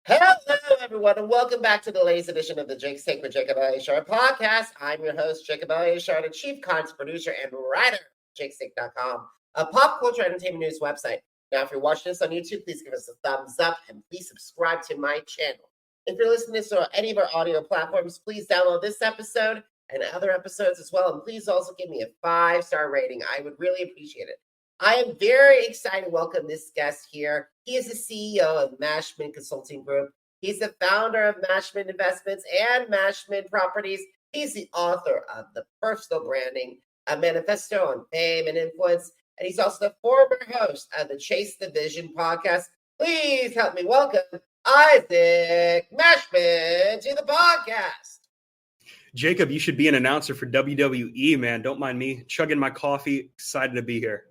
Hello, everyone, and welcome back to the latest edition of the Jake's Take with Jacob Elyachar Podcast. I'm your host, Jacob Elyachar, the chief content producer and writer of jakestake.com, a pop culture entertainment news website. Now, if you're watching this on YouTube, please give us a thumbs up and please subscribe to my channel. If you're listening to this on any of our audio platforms, please download this episode and other episodes as well. And please also give me a 5-star rating. I would really appreciate it. I am very excited to welcome this guest here. He is the CEO of Mashman Consulting Group. He's the founder of Mashman Investments and Mashman Properties. He's the author of The Personal Branding, a manifesto on fame and influence. And he's also the former host of the Chase the Vision podcast. Please help me welcome Isaac Mashman to the podcast. Jacob, you should be an announcer for WWE, man. Don't mind me chugging my coffee. Excited to be here.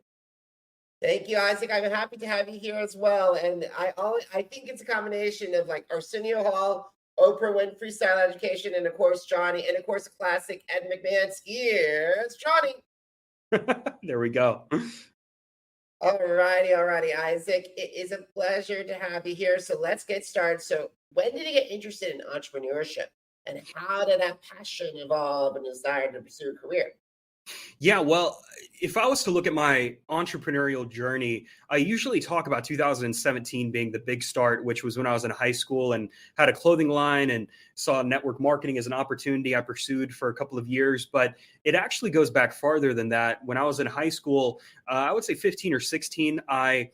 Thank you, Isaac. I'm happy to have you here as well. And I think it's a combination of like Arsenio Hall, Oprah Winfrey style education, and of course Johnny, and of course a classic Ed McMahon's Here's Johnny. There we go. All righty, Isaac. It is a pleasure to have you here. So let's get started. So when did you get interested in entrepreneurship? And how did that passion evolve and desire to pursue a career? Yeah, well, if I was to look at my entrepreneurial journey, I usually talk about 2017 being the big start, which was when I was in high school and had a clothing line and saw network marketing as an opportunity I pursued for a couple of years. But it actually goes back farther than that. When I was in high school, I would say 15 or 16, I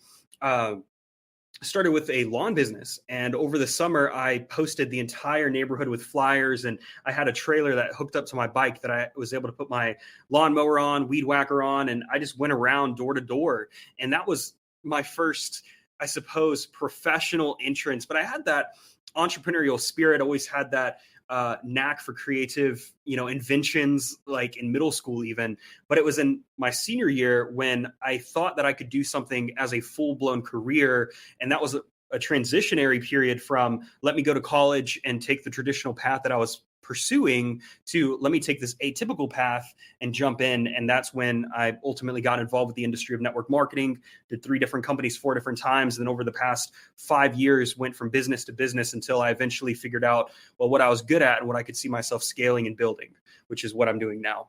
started with a lawn business. And over the summer, I posted the entire neighborhood with flyers. And I had a trailer that hooked up to my bike that I was able to put my lawnmower on, weed whacker on. And I just went around door to door. And that was my first, I suppose, professional entrance. But I had that entrepreneurial spirit, always had that knack for creative, inventions, like in middle school even. But it was in my senior year when I thought that I could do something as a full-blown career. And that was a transitionary period from let me go to college and take the traditional path that I was pursuing to let me take this atypical path and jump in. And that's when I ultimately got involved with the industry of network marketing, did 3 different companies 4 different times. And then over the past 5 years, went from business to business until I eventually figured out, well, what I was good at and what I could see myself scaling and building, which is what I'm doing now.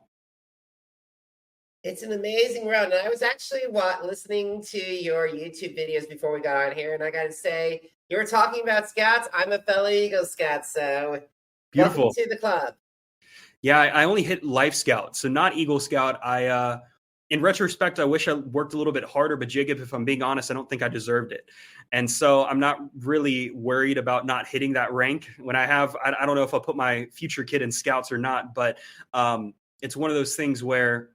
It's an amazing road. And I was actually listening to your YouTube videos before we got on here. And I got to say, you were talking about Scouts. I'm a fellow Eagle Scout, so beautiful. Welcome to the club. Yeah, I only hit Life Scout, so not Eagle Scout. In retrospect, I wish I worked a little bit harder, but Jacob, if I'm being honest, I don't think I deserved it. And so I'm not really worried about not hitting that rank. When I don't know if I'll put my future kid in Scouts or not, but it's one of those things where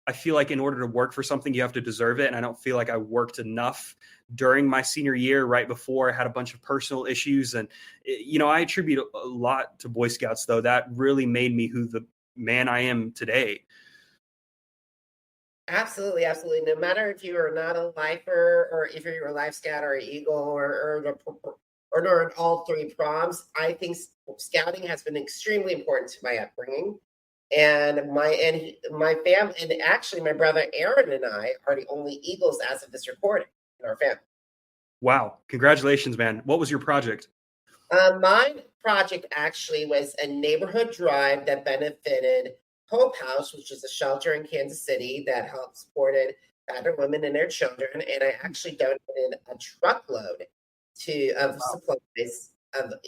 I feel like in order to work for something, you have to deserve it. And I don't feel like I worked enough during my senior year, right before I had a bunch of personal issues. And, I attribute a lot to Boy Scouts, though. That really made me who the man I am today. Absolutely. No matter if you are not a lifer or if you're a Life Scout or Eagle or in all 3 proms, I think scouting has been extremely important to my upbringing. And my family, and actually my brother Aaron and I are the only Eagles as of this recording in our family. Wow. Congratulations, man. What was your project? My project actually was a neighborhood drive that benefited Hope House, which is a shelter in Kansas City that helped supported battered women and their children. And I actually donated a truckload of supplies,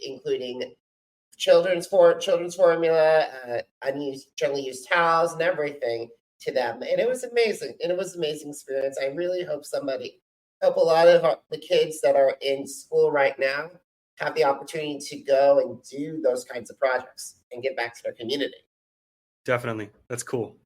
including children's formula, generally used towels and everything to them. And it was amazing. And it was an amazing experience. I really hope a lot of the kids that are in school right now have the opportunity to go and do those kinds of projects and get back to their community. Definitely. That's cool.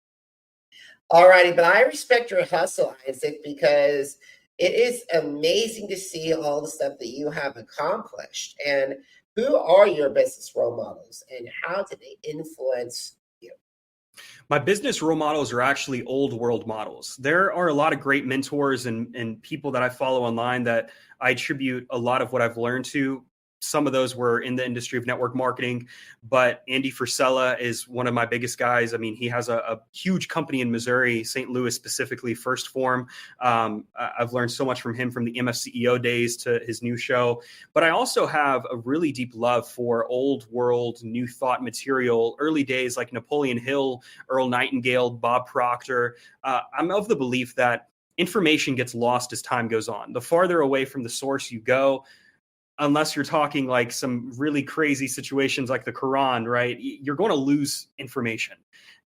All righty. But I respect your hustle, Isaac, because it is amazing to see all the stuff that you have accomplished. And who are your business role models and how did they influence you? My business role models are actually old world models. There are a lot of great mentors and people that I follow online that I attribute a lot of what I've learned to some of those were in the industry of network marketing, but Andy Frisella is one of my biggest guys. I mean, he has a huge company in Missouri, St. Louis specifically, First Form. I've learned so much from him, from the MFCEO days to his new show. But I also have a really deep love for old world, new thought material, early days like Napoleon Hill, Earl Nightingale, Bob Proctor. I'm of the belief that information gets lost as time goes on. The farther away from the source you go, unless you're talking like some really crazy situations like the Quran, right? You're going to lose information.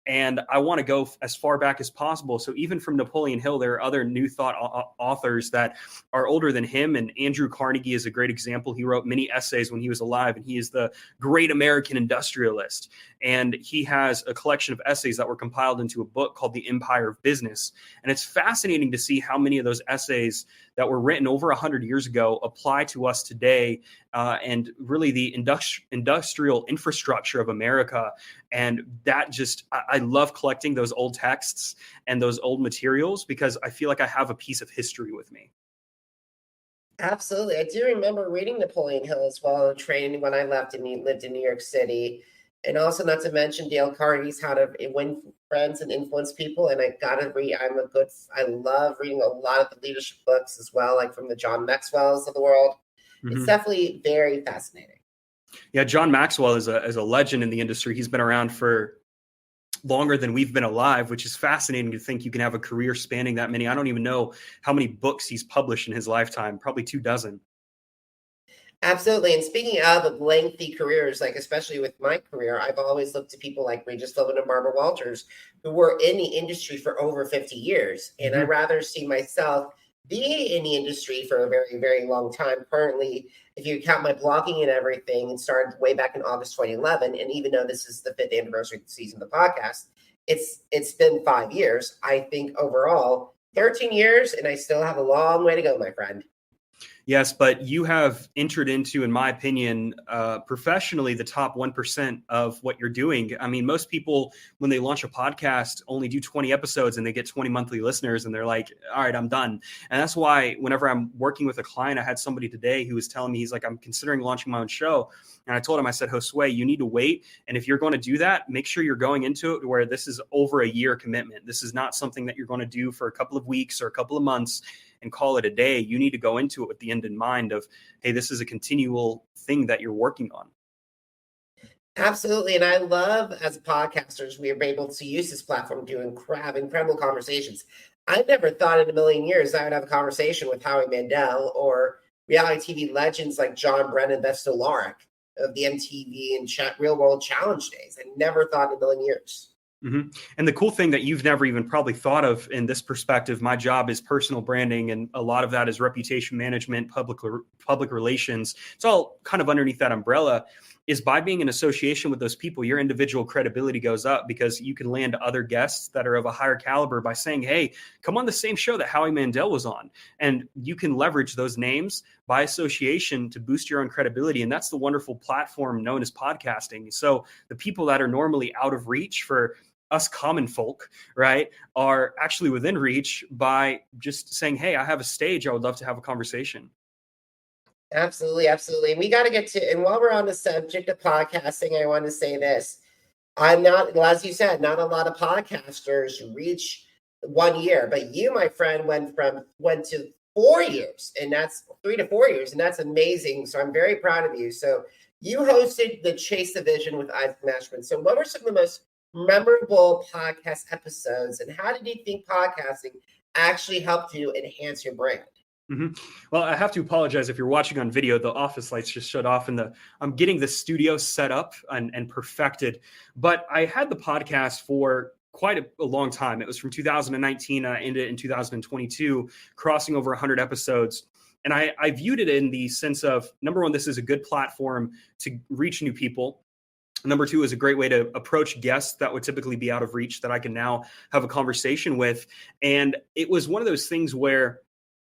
And I want to go as far back as possible. So even from Napoleon Hill, there are other new thought authors that are older than him. And Andrew Carnegie is a great example. He wrote many essays when he was alive, and he is the great American industrialist. And he has a collection of essays that were compiled into a book called The Empire of Business. And it's fascinating to see how many of those essays that were written over 100 years ago apply to us today, and really the industrial infrastructure of America. And that just, I love collecting those old texts and those old materials because I feel like I have a piece of history with me. Absolutely. I do remember reading Napoleon Hill as well, training when I lived in New York City. And also, not to mention Dale Carnegie's How to Win Friends and Influence People. And I gotta read, I love reading a lot of the leadership books as well, like from the John Maxwell's of the world. Mm-hmm. It's definitely very fascinating. Yeah, John Maxwell is a legend in the industry. He's been around for longer than we've been alive, which is fascinating to think you can have a career spanning that many. I don't even know how many books he's published in his lifetime, probably 24. Absolutely. And speaking of lengthy careers, like especially with my career, I've always looked to people like Regis Philbin and Barbara Walters, who were in the industry for over 50 years. And I'd rather see myself be in the industry for a very, very long time. Currently, if you count my blogging and everything, it started way back in August 2011. And even though this is the 5th anniversary season of the podcast, it's been 5 years. I think overall, 13 years, and I still have a long way to go, my friend. Yes, but you have entered into, in my opinion, professionally, the top 1% of what you're doing. I mean, most people, when they launch a podcast, only do 20 episodes and they get 20 monthly listeners and they're like, all right, I'm done. And that's why whenever I'm working with a client, I had somebody today who was telling me, he's like, I'm considering launching my own show. And I told him, I said, Josue, you need to wait. And if you're going to do that, make sure you're going into it where this is over a year commitment. This is not something that you're going to do for a couple of weeks or a couple of months and call it a day. You need to go into it with the end in mind of, hey, this is a continual thing that you're working on. Absolutely. And I love, as podcasters, we are able to use this platform to have incredible conversations. I never thought in a million years I would have a conversation with Howie Mandel or reality TV legends like John Brennan, Beth Stolaric of the MTV and Real World Challenge days. I never thought in a million years. Mm-hmm. And the cool thing that you've never even probably thought of in this perspective, my job is personal branding, and a lot of that is reputation management, public relations. It's all kind of underneath that umbrella. Is by being in association with those people, your individual credibility goes up because you can land other guests that are of a higher caliber by saying, hey, come on the same show that Howie Mandel was on. And you can leverage those names by association to boost your own credibility. And that's the wonderful platform known as podcasting. So the people that are normally out of reach for us common folk, right, are actually within reach by just saying, hey, I have a stage. I would love to have a conversation. Absolutely. Absolutely. And we got to get to, and while we're on the subject of podcasting, I want to say this. I'm not, as you said, not a lot of podcasters reach 1 year, but you, my friend, went to 4 years, and that's 3 to 4 years. And that's amazing. So I'm very proud of you. So you hosted the Chase the Vision with Isaac Mashman. So what were some of the most memorable podcast episodes, and how did you think podcasting actually helped you enhance your brand? Mm-hmm. Well, I have to apologize if you're watching on video. The office lights just shut off, and I'm getting the studio set up and perfected. But I had the podcast for quite a long time. It was from 2019. I ended it in 2022, crossing over 100 episodes. And I viewed it in the sense of, number one, this is a good platform to reach new people. Number two is a great way to approach guests that would typically be out of reach that I can now have a conversation with. And it was one of those things where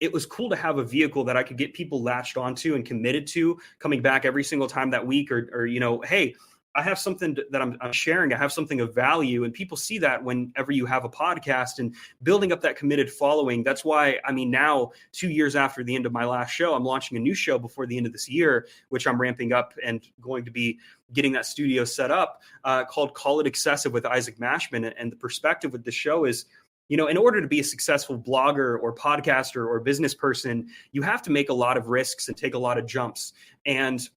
it was cool to have a vehicle that I could get people latched onto and committed to coming back every single time that week, or hey, I have something that I'm sharing. I have something of value, and people see that whenever you have a podcast and building up that committed following. That's why, I mean, now 2 years after the end of my last show, I'm launching a new show before the end of this year, which I'm ramping up and going to be getting that studio set up, called Call It Excessive with Isaac Mashman. And the perspective with the show is, you know, in order to be a successful blogger or podcaster or business person, you have to make a lot of risks and take a lot of jumps. And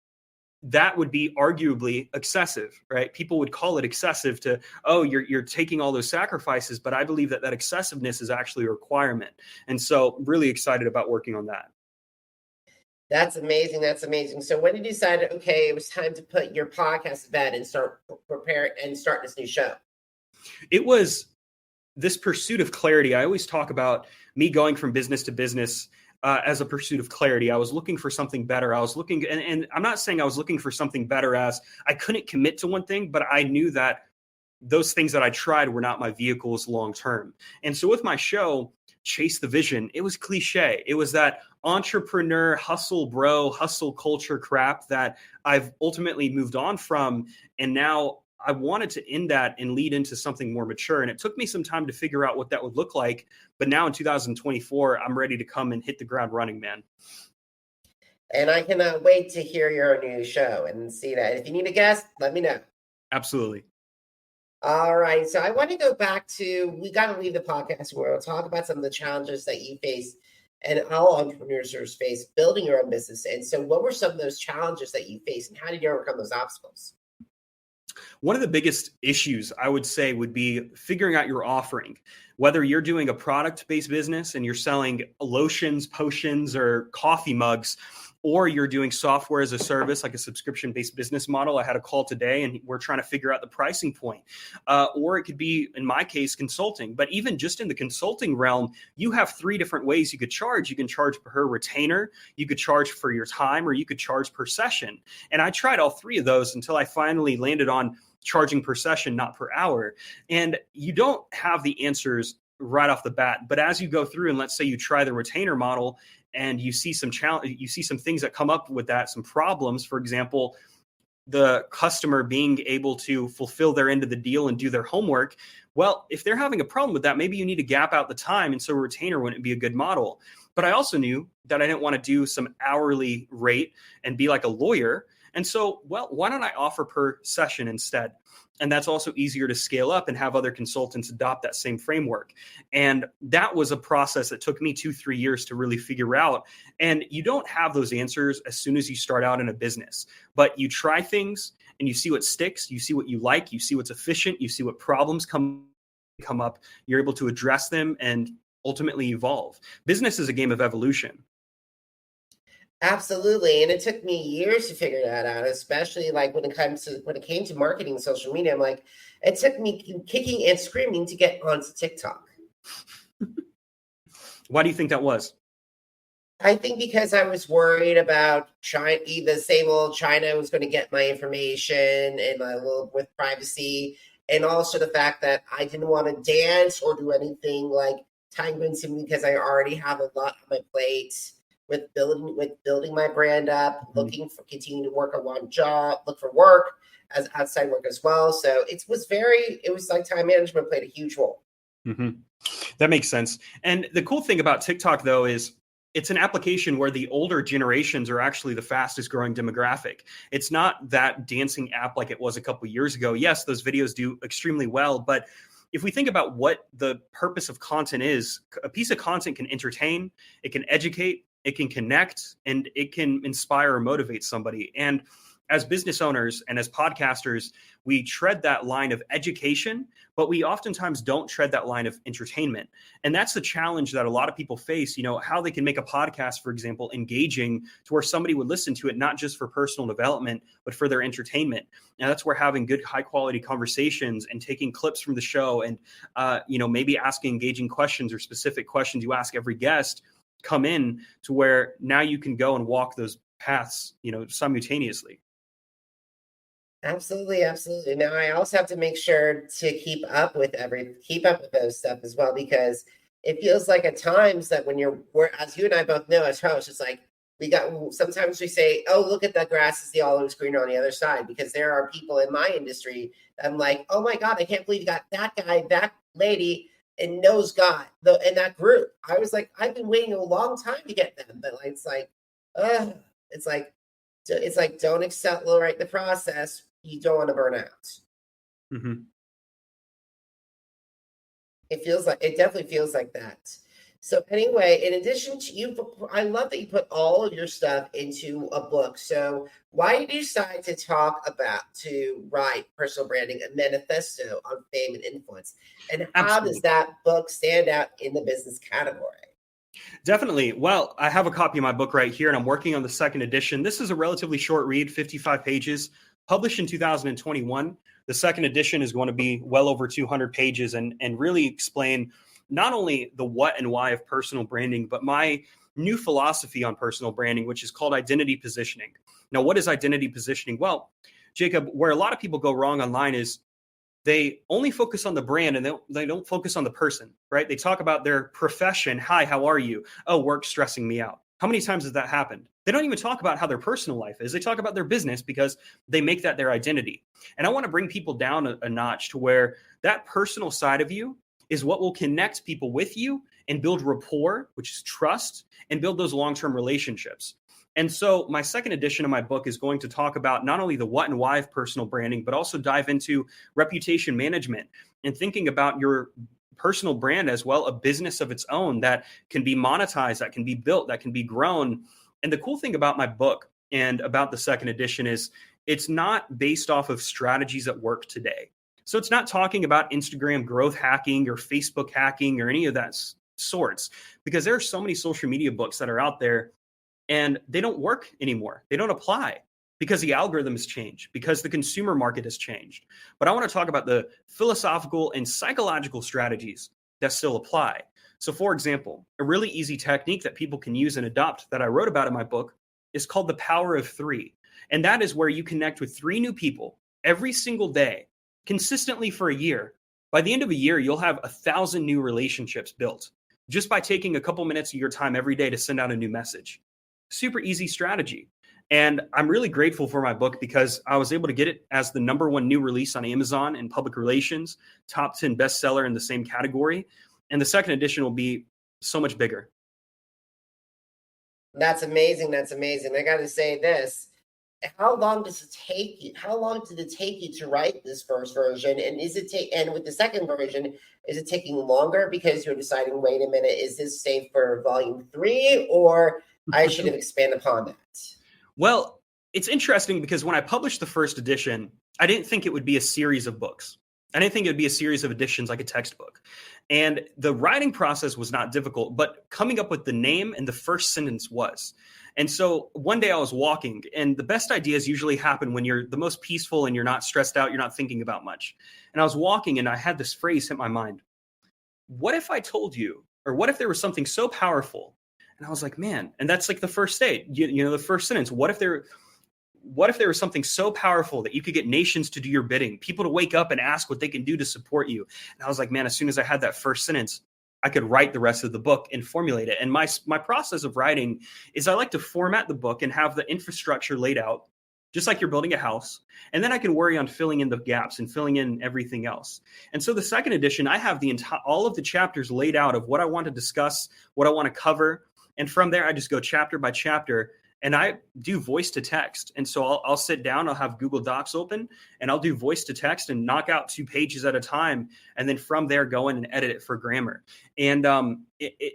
that would be arguably excessive, right? People would call it excessive to, oh, you're taking all those sacrifices. But I believe that excessiveness is actually a requirement. And so really excited about working on that. That's amazing. That's amazing. So when did you decide, okay, it was time to put your podcast to bed and start this new show? It was this pursuit of clarity. I always talk about me going from business to business as a pursuit of clarity. I was looking for something better. I was looking, and I'm not saying I was looking for something better as I couldn't commit to one thing, but I knew that those things that I tried were not my vehicles long term. And so with my show, Chase the Vision, it was cliche. It was that entrepreneur, hustle bro, hustle culture crap that I've ultimately moved on from. And now I wanted to end that and lead into something more mature. And it took me some time to figure out what that would look like. But now in 2024, I'm ready to come and hit the ground running, man. And I cannot wait to hear your new show and see that. If you need a guest, let me know. Absolutely. All right. So I want to go back to, we got to leave the podcast world, talk about some of the challenges that you face and all entrepreneurs face building your own business. And so what were some of those challenges that you faced and how did you overcome those obstacles? One of the biggest issues I would say would be figuring out your offering. Whether you're doing a product-based business and you're selling lotions, potions, or coffee mugs, or you're doing software as a service, like a subscription-based business model. I had a call today and we're trying to figure out the pricing point. Or it could be, in my case, consulting. But even just in the consulting realm, you have 3 different ways you could charge. You can charge per retainer, you could charge for your time, or you could charge per session. And I tried all 3 of those until I finally landed on charging per session, not per hour. And you don't have the answers right off the bat. But as you go through and let's say you try the retainer model, and you see some challenge, you see some things that come up with that, some problems. For example, the customer being able to fulfill their end of the deal and do their homework. Well, if they're having a problem with that, maybe you need to gap out the time. And so a retainer wouldn't be a good model. But I also knew that I didn't want to do some hourly rate and be like a lawyer. And so, well, why don't I offer per session instead? And that's also easier to scale up and have other consultants adopt that same framework. And that was a process that took me 2-3 years to really figure out. And you don't have those answers as soon as you start out in a business, but you try things and you see what sticks, you see what you like, you see what's efficient, you see what problems come up, you're able to address them and ultimately evolve. Business is a game of evolution. Absolutely. And it took me years to figure that out, especially like when it came to marketing social media. I'm like, it took me kicking and screaming to get onto TikTok. Why do you think that was? I think because I was worried about China, the same old China was going to get my information and my little with privacy. And also the fact that I didn't want to dance or do anything like time consuming because I already have a lot on my plate. With building my brand up, looking for continuing to work on one job, look for work as outside work as well. So it was like time management played a huge role. Mm-hmm. That makes sense. And the cool thing about TikTok though is it's an application where the older generations are actually the fastest growing demographic. It's not that dancing app like it was a couple of years ago. Yes, those videos do extremely well, but if we think about what the purpose of content is, a piece of content can entertain, it can educate, it can connect, and it can inspire or motivate somebody. And as business owners and as podcasters, we tread that line of education, but we oftentimes don't tread that line of entertainment. And that's the challenge that a lot of people face, you know, how they can make a podcast, for example, engaging to where somebody would listen to it, not just for personal development, but for their entertainment. Now that's where having good, high quality conversations and taking clips from the show and, maybe asking engaging questions or specific questions you ask every guest come in to where now you can go and walk those paths, simultaneously. Absolutely. Absolutely. Now I also have to make sure to keep up with those stuff as well, because it feels like at times that when as you and I both know as hosts, it's like sometimes we say, oh, look at the grass is always greener on the other side, because there are people in my industry. I'm like, oh my God, I can't believe you got that guy, that lady, and knows God in that group. I was like, I've been waiting a long time to get them, but it's like, it's like don't accelerate the process. You don't want to burn out. Mm-hmm. It definitely feels like that. So anyway, in addition to I love that you put all of your stuff into a book. So why did you decide to write personal branding, a manifesto on fame and influence? And how Absolutely. does that book stand out in the business category? Definitely. Well, I have a copy of my book right here, and I'm working on the second edition. This is a relatively short read, 55 pages, published in 2021. The second edition is going to be well over 200 pages and really explain not only the what and why of personal branding, but my new philosophy on personal branding, which is called identity positioning. Now, what is identity positioning? Well, Jacob, where a lot of people go wrong online is they only focus on the brand and they don't focus on the person, right? They talk about their profession. Hi, how are you? Oh, work's stressing me out. How many times has that happened? They don't even talk about how their personal life is. They talk about their business because they make that their identity. And I want to bring people down a notch to where that personal side of you is what will connect people with you and build rapport, which is trust, and build those long-term relationships. And so my second edition of my book is going to talk about not only the what and why of personal branding, but also dive into reputation management and thinking about your personal brand as well, a business of its own that can be monetized, that can be built, that can be grown. And the cool thing about my book and about the second edition is it's not based off of strategies that work today. So it's not talking about Instagram growth hacking or Facebook hacking or any of that sorts, because there are so many social media books that are out there and they don't work anymore. They don't apply because the algorithm has changed, because the consumer market has changed. But I want to talk about the philosophical and psychological strategies that still apply. So for example, a really easy technique that people can use and adopt that I wrote about in my book is called the power of 3. And that is where you connect with 3 new people every single day, consistently for a year. By the end of a year, you'll have 1,000 new relationships built just by taking a couple minutes of your time every day to send out a new message. Super easy strategy. And I'm really grateful for my book because I was able to get it as the #1 new release on Amazon in public relations, top 10 bestseller in the same category. And the second edition will be so much bigger. That's amazing. That's amazing. I got to say this. How long does it take you? How long did it take you to write this first version? And and with the second version, is it taking longer because you're deciding, wait a minute, is this safe for volume 3, or I should have expanded upon that? Well, it's interesting because when I published the first edition, I didn't think it would be a series of books. I didn't think it would be a series of editions like a textbook. And the writing process was not difficult, but coming up with the name and the first sentence was. And so one day I was walking, and the best ideas usually happen when you're the most peaceful and you're not stressed out, you're not thinking about much. And I was walking and I had this phrase hit my mind. What if I told you, or what if there was something so powerful? And I was like, man, and that's like the first state, you know, the first sentence. What if there was something so powerful that you could get nations to do your bidding, people to wake up and ask what they can do to support you? And I was like, man, as soon as I had that first sentence, I could write the rest of the book and formulate it. And my process of writing is I like to format the book and have the infrastructure laid out, just like you're building a house. And then I can worry on filling in the gaps and filling in everything else. And so the second edition, I have all of the chapters laid out of what I want to discuss, what I want to cover. And from there, I just go chapter by chapter. And I do voice to text. And so I'll sit down, I'll have Google Docs open, and I'll do voice to text and knock out 2 pages at a time. And then from there, go in and edit it for grammar. And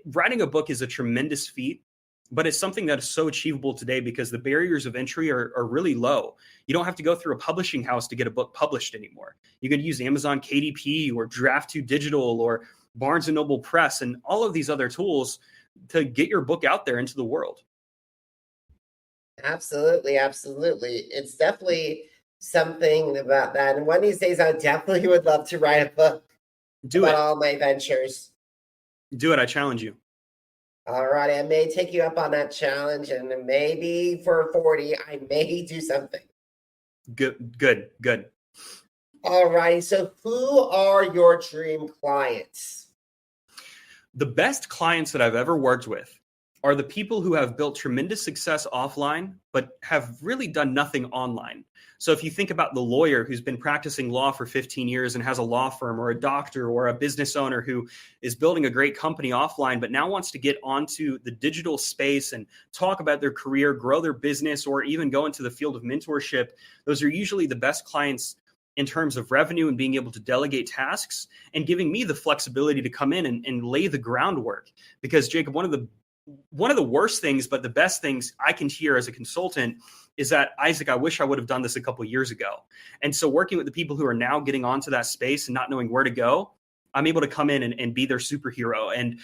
writing a book is a tremendous feat, but it's something that is so achievable today because the barriers of entry are really low. You don't have to go through a publishing house to get a book published anymore. You can use Amazon KDP or Draft2 Digital or Barnes & Noble Press and all of these other tools to get your book out there into the world. Absolutely, absolutely. It's definitely something about that. And one of these days, I definitely would love to write a book about all my ventures. Do it. I challenge you. All right. I may take you up on that challenge, and maybe for 40, I may do something. Good. All right. So who are your dream clients? The best clients that I've ever worked with are the people who have built tremendous success offline, but have really done nothing online. So if you think about the lawyer who's been practicing law for 15 years and has a law firm, or a doctor or a business owner who is building a great company offline, but now wants to get onto the digital space and talk about their career, grow their business, or even go into the field of mentorship, those are usually the best clients in terms of revenue and being able to delegate tasks and giving me the flexibility to come in and lay the groundwork. Because Jacob, one of the worst things, but the best things I can hear as a consultant is that, Isaac, I wish I would have done this a couple of years ago. And so working with the people who are now getting onto that space and not knowing where to go, I'm able to come in and be their superhero. And,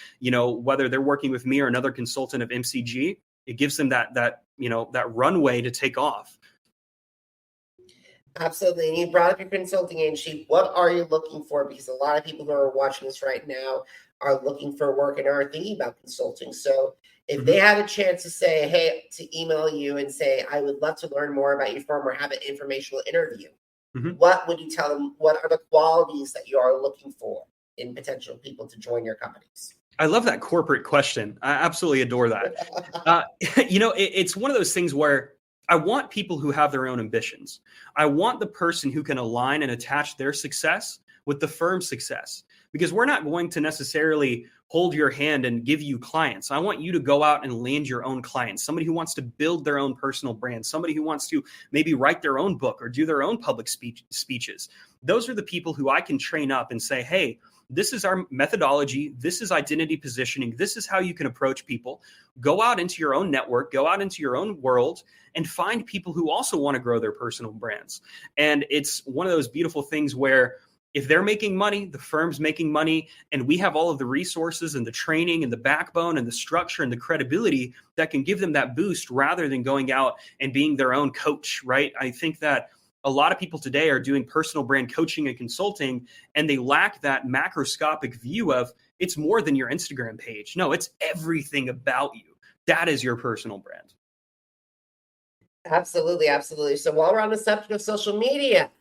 whether they're working with me or another consultant of MCG, it gives them that runway to take off. Absolutely. And you brought up your consulting agency. What are you looking for? Because a lot of people who are watching this right now are looking for work and are thinking about consulting. So if they had a chance to say, hey, to email you and say, I would love to learn more about your firm or have an informational interview, what would you tell them? What are the qualities that you are looking for in potential people to join your companies? I love that corporate question. I absolutely adore that. It's one of those things where I want people who have their own ambitions. I want the person who can align and attach their success with the firm's success, because we're not going to necessarily hold your hand and give you clients. I want you to go out and land your own clients, somebody who wants to build their own personal brand, somebody who wants to maybe write their own book or do their own public speeches. Those are the people who I can train up and say, hey, this is our methodology. This is identity positioning. This is how you can approach people. Go out into your own network, go out into your own world, and find people who also want to grow their personal brands. And it's one of those beautiful things where if they're making money, the firm's making money, and we have all of the resources and the training and the backbone and the structure and the credibility that can give them that boost rather than going out and being their own coach, right? I think that a lot of people today are doing personal brand coaching and consulting, and they lack that macroscopic view of it's more than your Instagram page. No, it's everything about you. That is your personal brand. Absolutely, absolutely. So while we're on the subject of social media,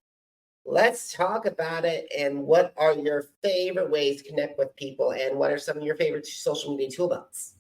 let's talk about it. And what are your favorite ways to connect with people? And what are some of your favorite social media toolbox?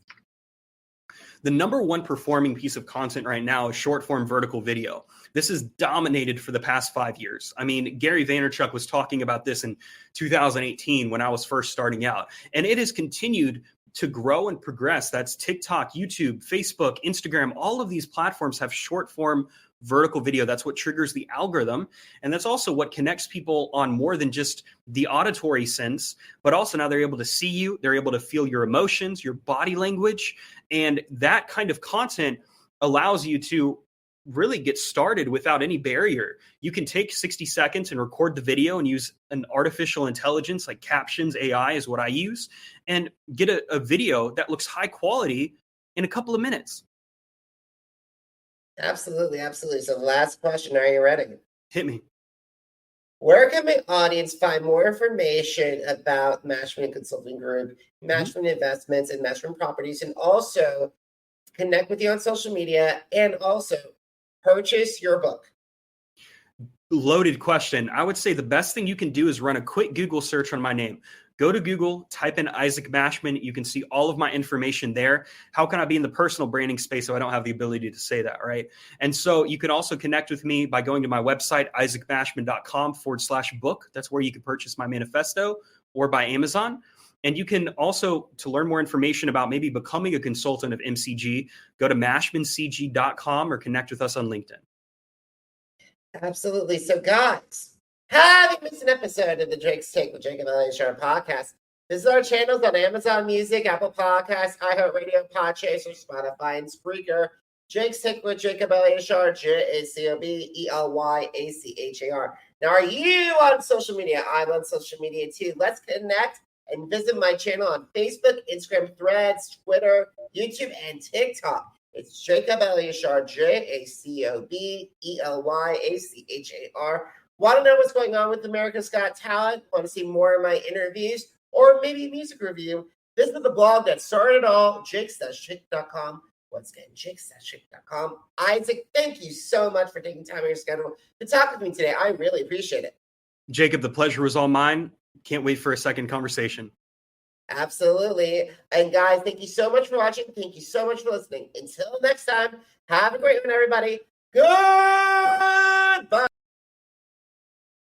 The number one performing piece of content right now is short form vertical video. This is dominated for the past 5 years. I mean, Gary Vaynerchuk was talking about this in 2018 when I was first starting out, and it has continued to grow and progress. That's TikTok, YouTube, Facebook, Instagram. All of these platforms have short form vertical video. That's what triggers the algorithm. And that's also what connects people on more than just the auditory sense, but also now they're able to see you. They're able to feel your emotions, your body language. And that kind of content allows you to really get started without any barrier. You can take 60 seconds and record the video and use an artificial intelligence like captions. AI is what I use, and get a video that looks high quality in a couple of minutes. Absolutely, absolutely. So last question, are you ready? Hit me. Where can my audience find more information about Mashman Consulting Group, Mashman Investments, and Mashman Properties, and also connect with you on social media and also purchase your book? Loaded question. I would say the best thing you can do is run a quick Google search on my name. Go to Google, type in Isaac Mashman. You can see all of my information there. How can I be in the personal branding space if I don't have the ability to say that, right? And so you can also connect with me by going to my website, isaacmashman.com/book. That's where you can purchase my manifesto, or by Amazon. And you can also, to learn more information about maybe becoming a consultant of MCG, go to mashmancg.com or connect with us on LinkedIn. Absolutely. So guys, having missed an episode of the Drake's Take with Jacob Elyachar Podcast, visit our channels on Amazon Music, Apple Podcasts, iHeartRadio, Podchaser, Spotify, and Spreaker. Jake's Take with Jacob Elyachar, JACOBELYACHAR. Now, are you on social media? I'm on social media too. Let's connect and visit my channel on Facebook, Instagram, Threads, Twitter, YouTube, and TikTok. It's Jacob Elyachar, JACOBELYACHAR. Want to know what's going on with America's Got Talent? Want to see more of my interviews or maybe a music review? Visit the blog that started it all, jakes-chick.com. Once again, jakes-chick.com. Isaac, thank you so much for taking time out of your schedule to talk with me today. I really appreciate it. Jacob, the pleasure was all mine. Can't wait for a second conversation. Absolutely. And guys, thank you so much for watching. Thank you so much for listening. Until next time, have a great one, everybody. Goodbye.